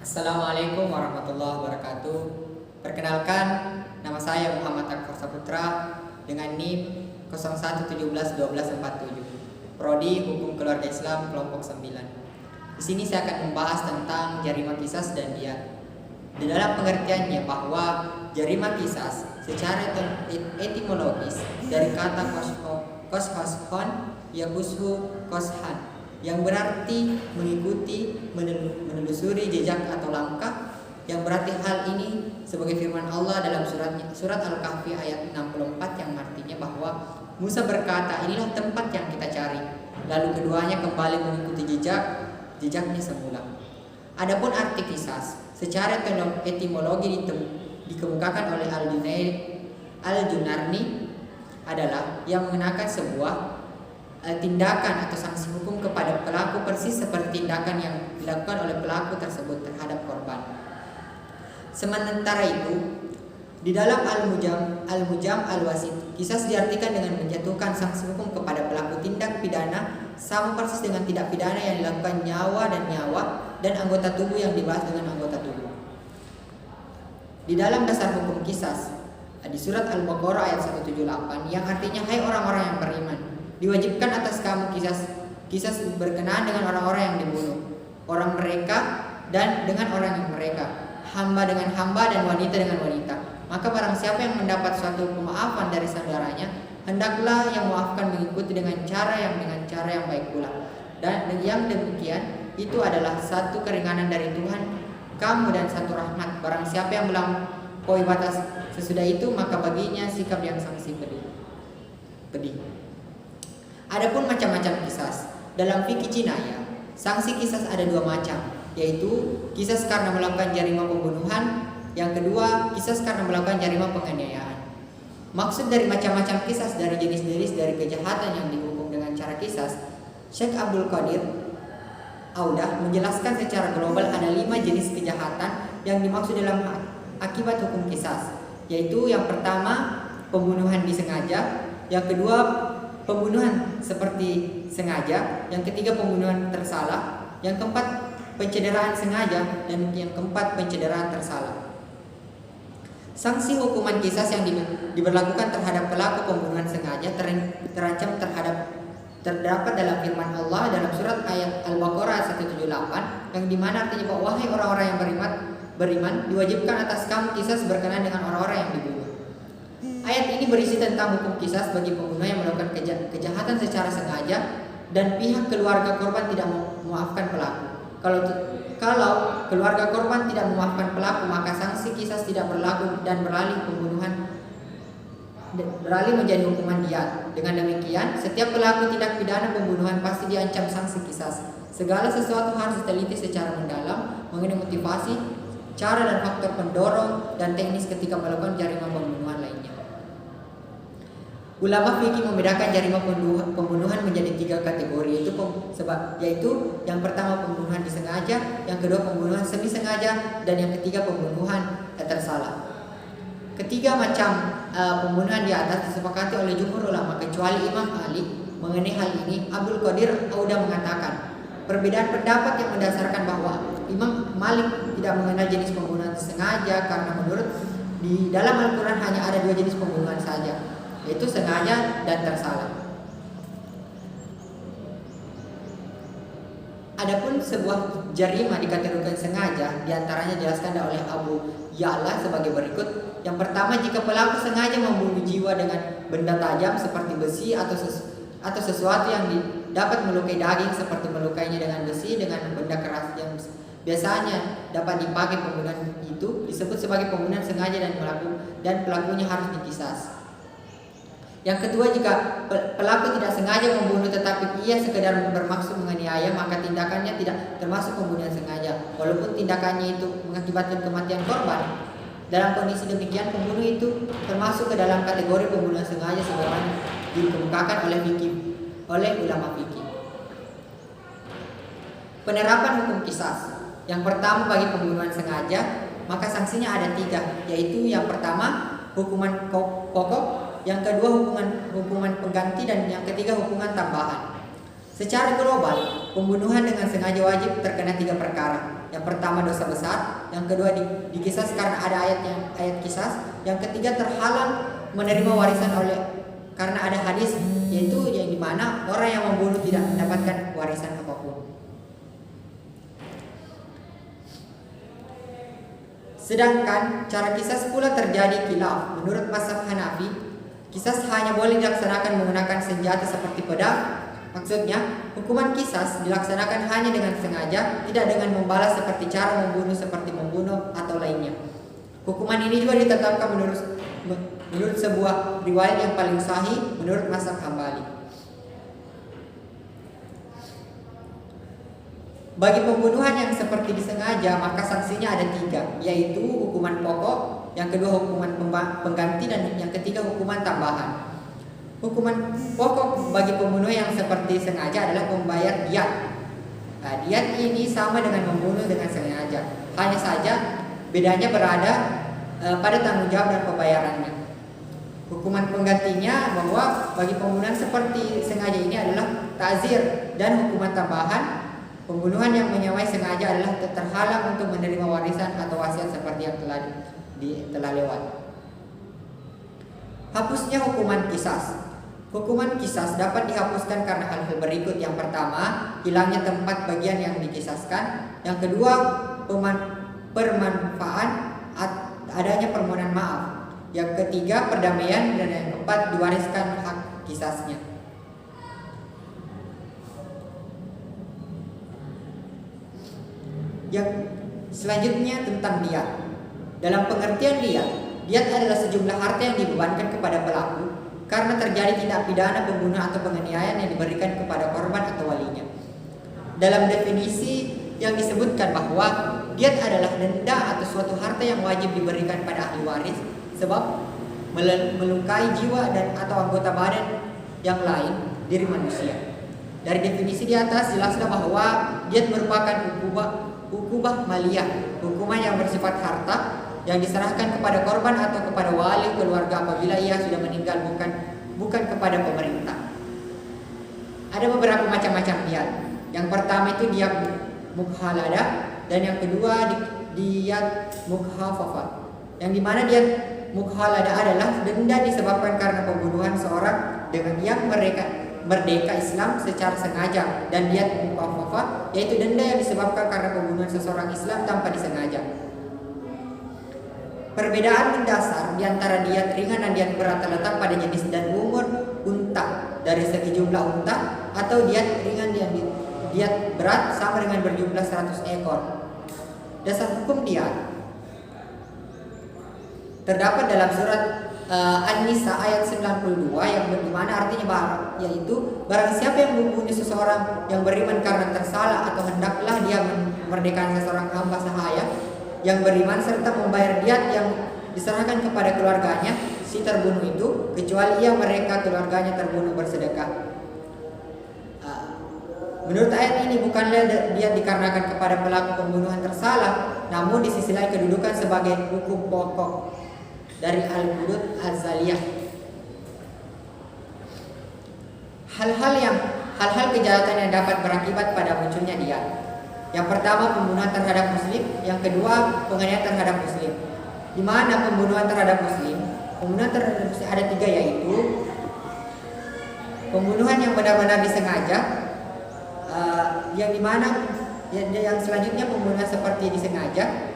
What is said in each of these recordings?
Assalamualaikum warahmatullahi wabarakatuh. Perkenalkan, nama saya Muhammad Akbar Saputra dengan NIM 01171247, Prodi Hukum Keluarga Islam kelompok 9. Di sini saya akan membahas tentang jarima qisas dan diyat. Di dalam pengertiannya bahwa jarima qisas secara etimologis dari kata koshon yakushu koshan, yang berarti mengikuti, menelusuri jejak atau langkah, yang berarti hal ini sebagai firman Allah dalam surat Al-Kahfi ayat 64 yang artinya bahwa Musa berkata, inilah tempat yang kita cari. Lalu keduanya kembali mengikuti jejaknya semula. Adapun arti qisas secara etimologi dikemukakan oleh Al-Junarni adalah yang mengenakan sebuah tindakan atau sanksi hukum kepada pelaku persis seperti tindakan yang dilakukan oleh pelaku tersebut terhadap korban. Sementara itu, di dalam Al-Mujam Al-Wasit, qisas diartikan dengan menjatuhkan sanksi hukum kepada pelaku tindak pidana sama persis dengan tindak pidana yang dilakukan nyawa dan anggota tubuh yang dibahas dengan anggota tubuh. Di dalam dasar hukum qisas di surat Al-Baqarah ayat 178 yang artinya, hai orang-orang yang beriman, diwajibkan atas kamu qisas berkenaan dengan orang-orang yang dibunuh, orang mereka dan dengan orang yang mereka, hamba dengan hamba dan wanita dengan wanita. Maka barang siapa yang mendapat suatu pemaafan dari saudaranya, hendaklah yang memaafkan mengikuti dengan cara yang baik pula. Dan yang demikian itu adalah satu keringanan dari Tuhan kamu dan satu rahmat. Barang siapa yang melampaui batas sesudah itu, maka baginya sikap yang sanksi pedih. Adapun macam-macam qisas dalam fikih jinayah, sanksi qisas ada dua macam, yaitu qisas karena melakukan jarima pembunuhan, yang kedua qisas karena melakukan jarima penganiayaan. Maksud dari macam-macam qisas dari jenis-jenis dari kejahatan yang dihukum dengan cara qisas, Syekh Abdul Qadir Audah menjelaskan secara global ada 5 jenis kejahatan yang dimaksud dalam akibat hukum qisas, yaitu yang pertama pembunuhan disengaja, yang kedua pembunuhan seperti sengaja, yang ketiga pembunuhan tersalah, yang keempat pencederaan sengaja, dan yang keempat pencederaan tersalah. Sanksi hukuman qisas yang diberlakukan terhadap pelaku pembunuhan sengaja terancam terdapat dalam firman Allah dalam surat ayat Al-Baqarah 178 yang dimana artinya bahwa wahai orang-orang yang beriman, diwajibkan atas kamu qisas berkenaan dengan orang-orang yang dibunuh. Ayat ini berisi tentang hukum qisas bagi pembunuh yang melakukan kejahatan secara sengaja dan pihak keluarga korban tidak memaafkan pelaku. Kalau keluarga korban tidak memaafkan pelaku, maka sanksi qisas tidak berlaku dan beralih menjadi hukuman diyat. Dengan demikian, setiap pelaku tindak pidana pembunuhan pasti diancam sanksi qisas. Segala sesuatu harus diteliti secara mendalam mengenai motivasi, cara dan faktor pendorong dan teknis ketika melakukan jarima pembunuhan lainnya. Ulama fikih membedakan jarima pembunuhan menjadi 3 kategori, yaitu yang pertama pembunuhan disengaja, yang kedua pembunuhan semi sengaja, dan yang ketiga pembunuhan tersalah. Ketiga macam pembunuhan di atas disepakati oleh jumhur ulama kecuali Imam Ali. Mengenai hal ini, Abdul Qadir Audah mengatakan, perbedaan pendapat yang mendasarkan bahwa Imam Malik tidak mengenal jenis pembunuhan sengaja karena menurut di dalam Al-Quran hanya ada 2 jenis pembunuhan saja, yaitu sengaja dan tersalah. Adapun sebuah jarima dikategorikan sengaja, diantaranya dijelaskan oleh Abu Ya'la sebagai berikut. Yang pertama, jika pelaku sengaja membunuh jiwa dengan benda tajam seperti besi atau sesuatu yang dapat melukai daging seperti melukainya dengan besi dengan benda keras yang biasanya dapat dipakai. Pembunuhan itu disebut sebagai pembunuhan sengaja dan pelakunya harus diqisas. Yang kedua, jika pelaku tidak sengaja membunuh tetapi ia sekedar bermaksud menganiaya, maka tindakannya tidak termasuk pembunuhan sengaja walaupun tindakannya itu mengakibatkan kematian korban. Dalam kondisi demikian, pembunuh itu termasuk ke dalam kategori pembunuhan sengaja sebagaimana dikemukakan oleh ulama fikih. Penerapan hukum qisas. Yang pertama, bagi pembunuhan sengaja, maka sanksinya ada 3, yaitu yang pertama hukuman pokok, yang kedua hukuman pengganti, dan yang ketiga hukuman tambahan. Secara global, pembunuhan dengan sengaja wajib terkena 3 perkara. Yang pertama dosa besar, yang kedua dikisas karena ada ayat kisas, yang ketiga terhalang menerima warisan karena ada hadis, yaitu yang dimana orang yang membunuh tidak mendapatkan warisan apapun. Sedangkan cara kisas pula terjadi khilaf. Menurut mazhab Hanafi, kisas hanya boleh dilaksanakan menggunakan senjata seperti pedang. Maksudnya, hukuman kisas dilaksanakan hanya dengan sengaja, tidak dengan membalas seperti cara membunuh seperti membunuh atau lainnya. Hukuman ini juga ditetapkan menurut sebuah riwayat yang paling sahih menurut mazhab Hambali. Bagi pembunuhan yang seperti disengaja, maka sanksinya ada 3, yaitu hukuman pokok, yang kedua hukuman pengganti, dan yang ketiga hukuman tambahan. Hukuman pokok bagi pembunuh yang seperti sengaja adalah membayar diat. Nah, diat ini sama dengan membunuh dengan sengaja, hanya saja bedanya berada pada tanggung jawab dan pembayarannya. Hukuman penggantinya bahwa bagi pembunuhan seperti sengaja ini adalah ta'zir, dan hukuman tambahan pembunuhan yang menyamai sengaja adalah terhalang untuk menerima warisan atau wasiat seperti yang telah lewat. Hapusnya hukuman kisas. Hukuman kisas dapat dihapuskan karena hal-hal berikut. Yang pertama, hilangnya tempat bagian yang dikisaskan. Yang kedua, permanfaatan adanya permohonan maaf. Yang ketiga, perdamaian, dan yang keempat, diwariskan hak kisasnya. Yang selanjutnya tentang diat. Dalam pengertian diat adalah sejumlah harta yang dibebankan kepada pelaku karena terjadi tindak pidana pembunuhan atau penganiayaan yang diberikan kepada korban atau walinya. Dalam definisi yang disebutkan bahwa diat adalah denda atau suatu harta yang wajib diberikan pada ahli waris sebab melukai jiwa dan atau anggota badan yang lain diri manusia. Dari definisi di atas jelaslah bahwa diat merupakan ukubah maliyah, hukuman yang bersifat harta yang diserahkan kepada korban atau kepada wali keluarga apabila ia sudah meninggal, bukan kepada pemerintah. Ada beberapa macam-macam diat. Yang pertama itu diat mukhalada, dan yang kedua diat mukhafafah. Yang dimana diat mukhalada adalah denda disebabkan karena pembunuhan seorang dengan yang merdeka Islam secara sengaja, dan diat mukhafafah yaitu denda yang disebabkan karena pembunuhan seseorang Islam tanpa disengaja. Perbedaan mendasar di antara diat ringan dan diat berat terletak pada jenis dan umur unta dari segi jumlah unta, atau diat ringan dan diat berat sama dengan berjumlah 100 ekor. Dasar hukum diat terdapat dalam surat An-Nisa ayat 92 yang dimana artinya yaitu barang siapa yang membunuh seseorang yang beriman karena tersalah, atau hendaklah dia memerdekakan seseorang hamba sahaya yang beriman serta membayar diat yang diserahkan kepada keluarganya si terbunuh itu, kecuali mereka keluarganya terbunuh bersedekah. Menurut ayat ini bukanlah diat dikarenakan kepada pelaku pembunuhan tersalah, namun di sisi lain kedudukan sebagai hukum pokok dari Al-Hudud Az-Zaliyah. Hal-hal kejahatan yang dapat berakibat pada munculnya diat. Yang pertama pembunuhan terhadap muslim, yang kedua penganiayaan terhadap muslim. Di mana pembunuhan terhadap muslim ada 3, yaitu pembunuhan yang benar-benar disengaja, yang dimana yang selanjutnya pembunuhan seperti disengaja,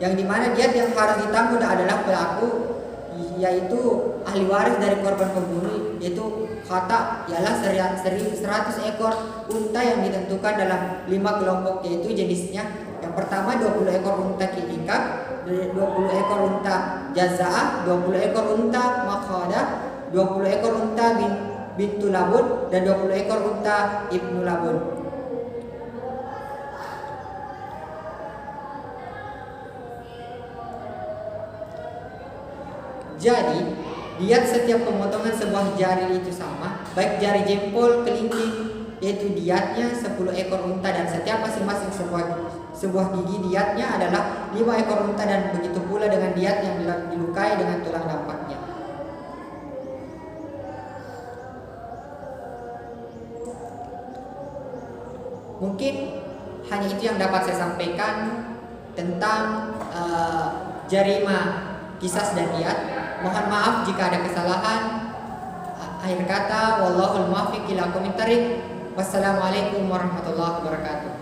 yang dimana diat yang harus ditanggung adalah pelaku, yaitu ahli waris dari korban pembunuh, yaitu khata ialah 100 ekor unta yang ditentukan dalam 5 kelompok, yaitu jenisnya. Yang pertama 20 ekor unta kiikab, 20 ekor unta jaza'ah, 20 ekor unta makhadah, 20 ekor unta bintu labun, dan 20 ekor unta ibnu labun. Jadi diat setiap pemotongan sebuah jari itu sama, baik jari jempol, kelingking, yaitu diatnya 10 ekor unta, dan setiap masing-masing sebuah gigi diatnya adalah 5 ekor unta, dan begitu pula dengan diat yang dilukai dengan tulang dampaknya. Mungkin hanya itu yang dapat saya sampaikan tentang jarima qisas dan diyat. Mohon maaf jika ada kesalahan. Akhir kata, wallahul muwaffiq ila aqwamit thariq. Wassalamualaikum warahmatullahi wabarakatuh.